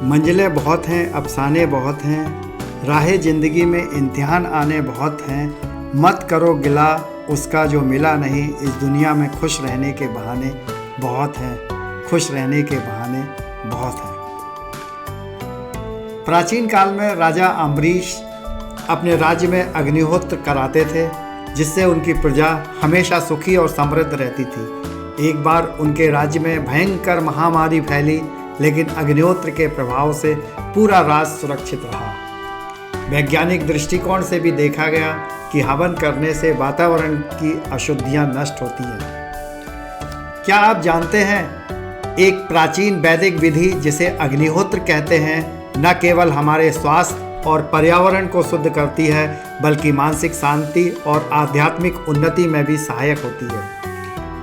मंजिलें बहुत हैं, अफसाने बहुत हैं, राहें ज़िंदगी में इम्तिहान आने बहुत हैं। मत करो गिला उसका जो मिला नहीं, इस दुनिया में खुश रहने के बहाने बहुत हैं, खुश रहने के बहाने बहुत हैं। प्राचीन काल में राजा अम्बरीश अपने राज्य में अग्निहोत्र कराते थे, जिससे उनकी प्रजा हमेशा सुखी और समृद्ध रहती थी। एक बार उनके राज्य में भयंकर महामारी फैली, लेकिन अग्निहोत्र के प्रभाव से पूरा राज्य सुरक्षित रहा। वैज्ञानिक दृष्टिकोण से भी देखा गया कि हवन करने से वातावरण की अशुद्धियां नष्ट होती हैं। क्या आप जानते हैं, एक प्राचीन वैदिक विधि जिसे अग्निहोत्र कहते हैं, न केवल हमारे स्वास्थ्य और पर्यावरण को शुद्ध करती है, बल्कि मानसिक शांति और आध्यात्मिक उन्नति में भी सहायक होती है।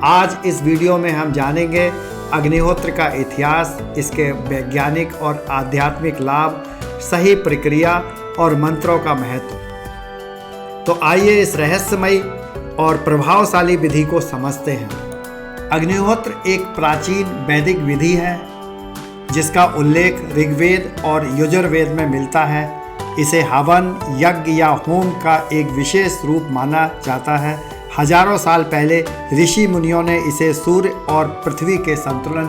आज इस वीडियो में हम जानेंगे अग्निहोत्र का इतिहास, इसके वैज्ञानिक और आध्यात्मिक लाभ, सही प्रक्रिया और मंत्रों का महत्व। तो आइए इस रहस्यमयी और प्रभावशाली विधि को समझते हैं। अग्निहोत्र एक प्राचीन वैदिक विधि है, जिसका उल्लेख ऋग्वेद और यजुर्वेद में मिलता है। इसे हवन, यज्ञ या होम का एक विशेष रूप माना जाता है। हजारों साल पहले ऋषि मुनियों ने इसे सूर्य और पृथ्वी के संतुलन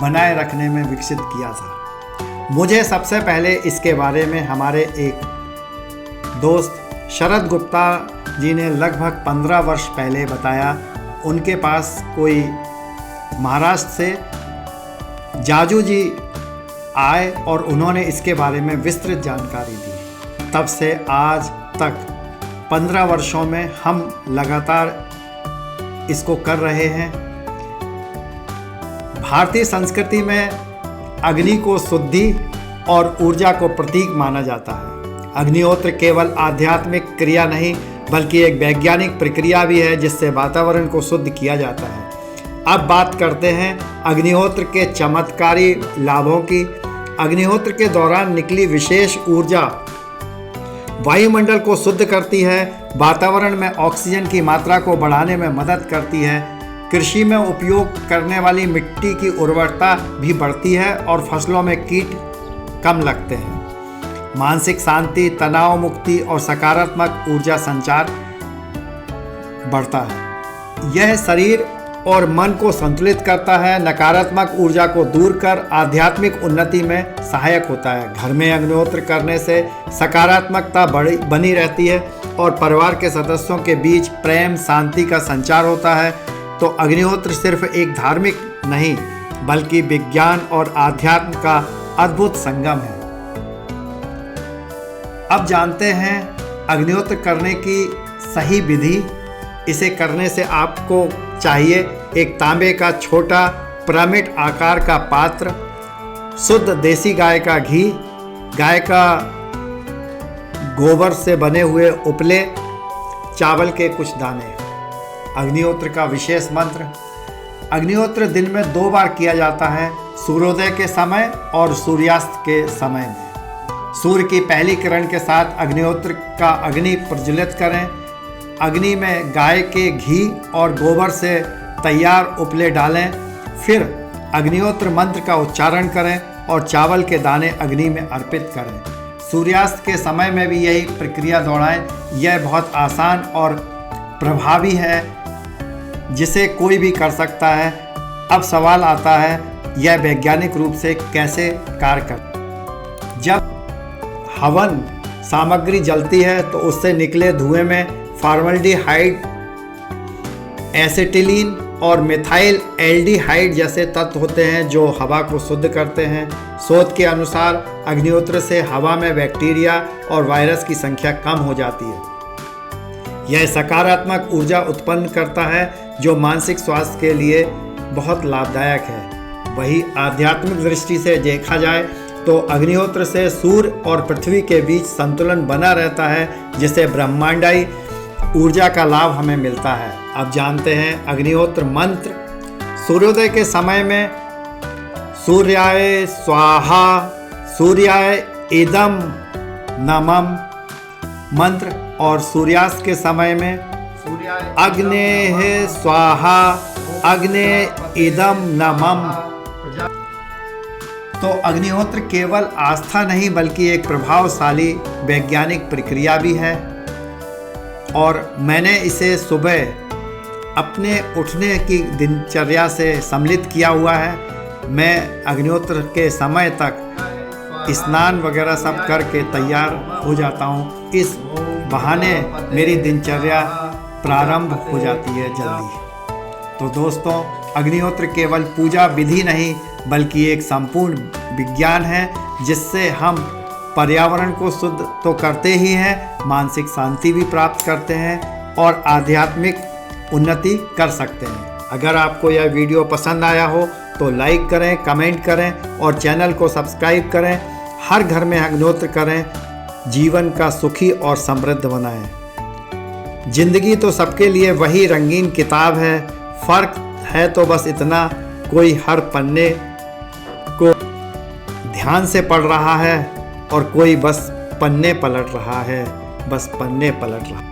बनाए रखने में विकसित किया था। मुझे सबसे पहले इसके बारे में हमारे एक दोस्त शरद गुप्ता जी ने लगभग 15 वर्ष पहले बताया। उनके पास कोई महाराष्ट्र से जाजू जी आए और उन्होंने इसके बारे में विस्तृत जानकारी दी। तब से आज तक 15 वर्षों में हम लगातार इसको कर रहे हैं। भारतीय संस्कृति में अग्नि को शुद्धि और ऊर्जा को प्रतीक माना जाता है। अग्निहोत्र केवल आध्यात्मिक क्रिया नहीं, बल्कि एक वैज्ञानिक प्रक्रिया भी है, जिससे वातावरण को शुद्ध किया जाता है। अब बात करते हैं अग्निहोत्र के चमत्कारी लाभों की। अग्निहोत्र के दौरान निकली विशेष ऊर्जा वायुमंडल को शुद्ध करती है, वातावरण में ऑक्सीजन की मात्रा को बढ़ाने में मदद करती है, कृषि में उपयोग करने वाली मिट्टी की उर्वरता भी बढ़ती है और फसलों में कीट कम लगते हैं। मानसिक शांति, तनाव मुक्ति और सकारात्मक ऊर्जा संचार बढ़ता है। यह शरीर और मन को संतुलित करता है, नकारात्मक ऊर्जा को दूर कर आध्यात्मिक उन्नति में सहायक होता है। घर में अग्निहोत्र करने से सकारात्मकता बनी रहती है और परिवार के सदस्यों के बीच प्रेम, शांति का संचार होता है। तो अग्निहोत्र सिर्फ एक धार्मिक नहीं, बल्कि विज्ञान और आध्यात्म का अद्भुत संगम है। अब जानते हैं अग्निहोत्र करने की सही विधि। इसे करने से आपको चाहिए एक तांबे का छोटा पिरामिड आकार का पात्र, शुद्ध देसी गाय का घी, गाय का गोबर से बने हुए उपले, चावल के कुछ दाने। अग्निहोत्र का विशेष मंत्र। अग्निहोत्र दिन में 2 बार किया जाता है, सूर्योदय के समय और सूर्यास्त के समय में। सूर्य की पहली किरण के साथ अग्निहोत्र का अग्नि प्रज्वलित करें। अग्नि में गाय के घी और गोबर से तैयार उपले डालें। फिर अग्निहोत्र मंत्र का उच्चारण करें और चावल के दाने अग्नि में अर्पित करें। सूर्यास्त के समय में भी यही प्रक्रिया दोहराएं। यह बहुत आसान और प्रभावी है, जिसे कोई भी कर सकता है। अब सवाल आता है, यह वैज्ञानिक रूप से कैसे कार्य करता है। जब हवन सामग्री जलती है तो उससे निकले धुएं में फॉर्मल्डिहाइड, एसिटिलीन और मिथाइल एल्डिहाइड जैसे तत्व होते हैं, जो हवा को शुद्ध करते हैं। शोध के अनुसार अग्निहोत्र से हवा में बैक्टीरिया और वायरस की संख्या कम हो जाती है। यह सकारात्मक ऊर्जा उत्पन्न करता है, जो मानसिक स्वास्थ्य के लिए बहुत लाभदायक है। वहीं आध्यात्मिक दृष्टि से देखा जाए तो अग्निहोत्र से सूर्य और पृथ्वी के बीच संतुलन बना रहता है, जिससे ब्रह्मांडाई ऊर्जा का लाभ हमें मिलता है। अब जानते हैं अग्निहोत्र मंत्र। सूर्योदय के समय में सूर्याय स्वाहा, सूर्याय इदम नमः मंत्र, और सूर्यास्त के समय में अग्नेः स्वाहा, अग्ने इदम नमः। तो अग्निहोत्र केवल आस्था नहीं बल्कि एक प्रभावशाली वैज्ञानिक प्रक्रिया भी है। और मैंने इसे सुबह अपने उठने की दिनचर्या से सम्मिलित किया हुआ है। मैं अग्निहोत्र के समय तक स्नान वगैरह सब करके तैयार हो जाता हूँ। इस बहाने मेरी दिनचर्या प्रारंभ हो जाती है जल्दी। तो दोस्तों, अग्निहोत्र केवल पूजा विधि नहीं बल्कि एक संपूर्ण विज्ञान है, जिससे हम पर्यावरण को शुद्ध तो करते ही हैं, मानसिक शांति भी प्राप्त करते हैं और आध्यात्मिक उन्नति कर सकते हैं। अगर आपको यह वीडियो पसंद आया हो तो लाइक करें, कमेंट करें और चैनल को सब्सक्राइब करें। हर घर में अग्निहोत्र करें, जीवन का सुखी और समृद्ध बनाएं। जिंदगी तो सबके लिए वही रंगीन किताब है, फर्क है तो बस इतना, कोई हर पन्ने को ध्यान से पढ़ रहा है और कोई बस पन्ने पलट रहा है,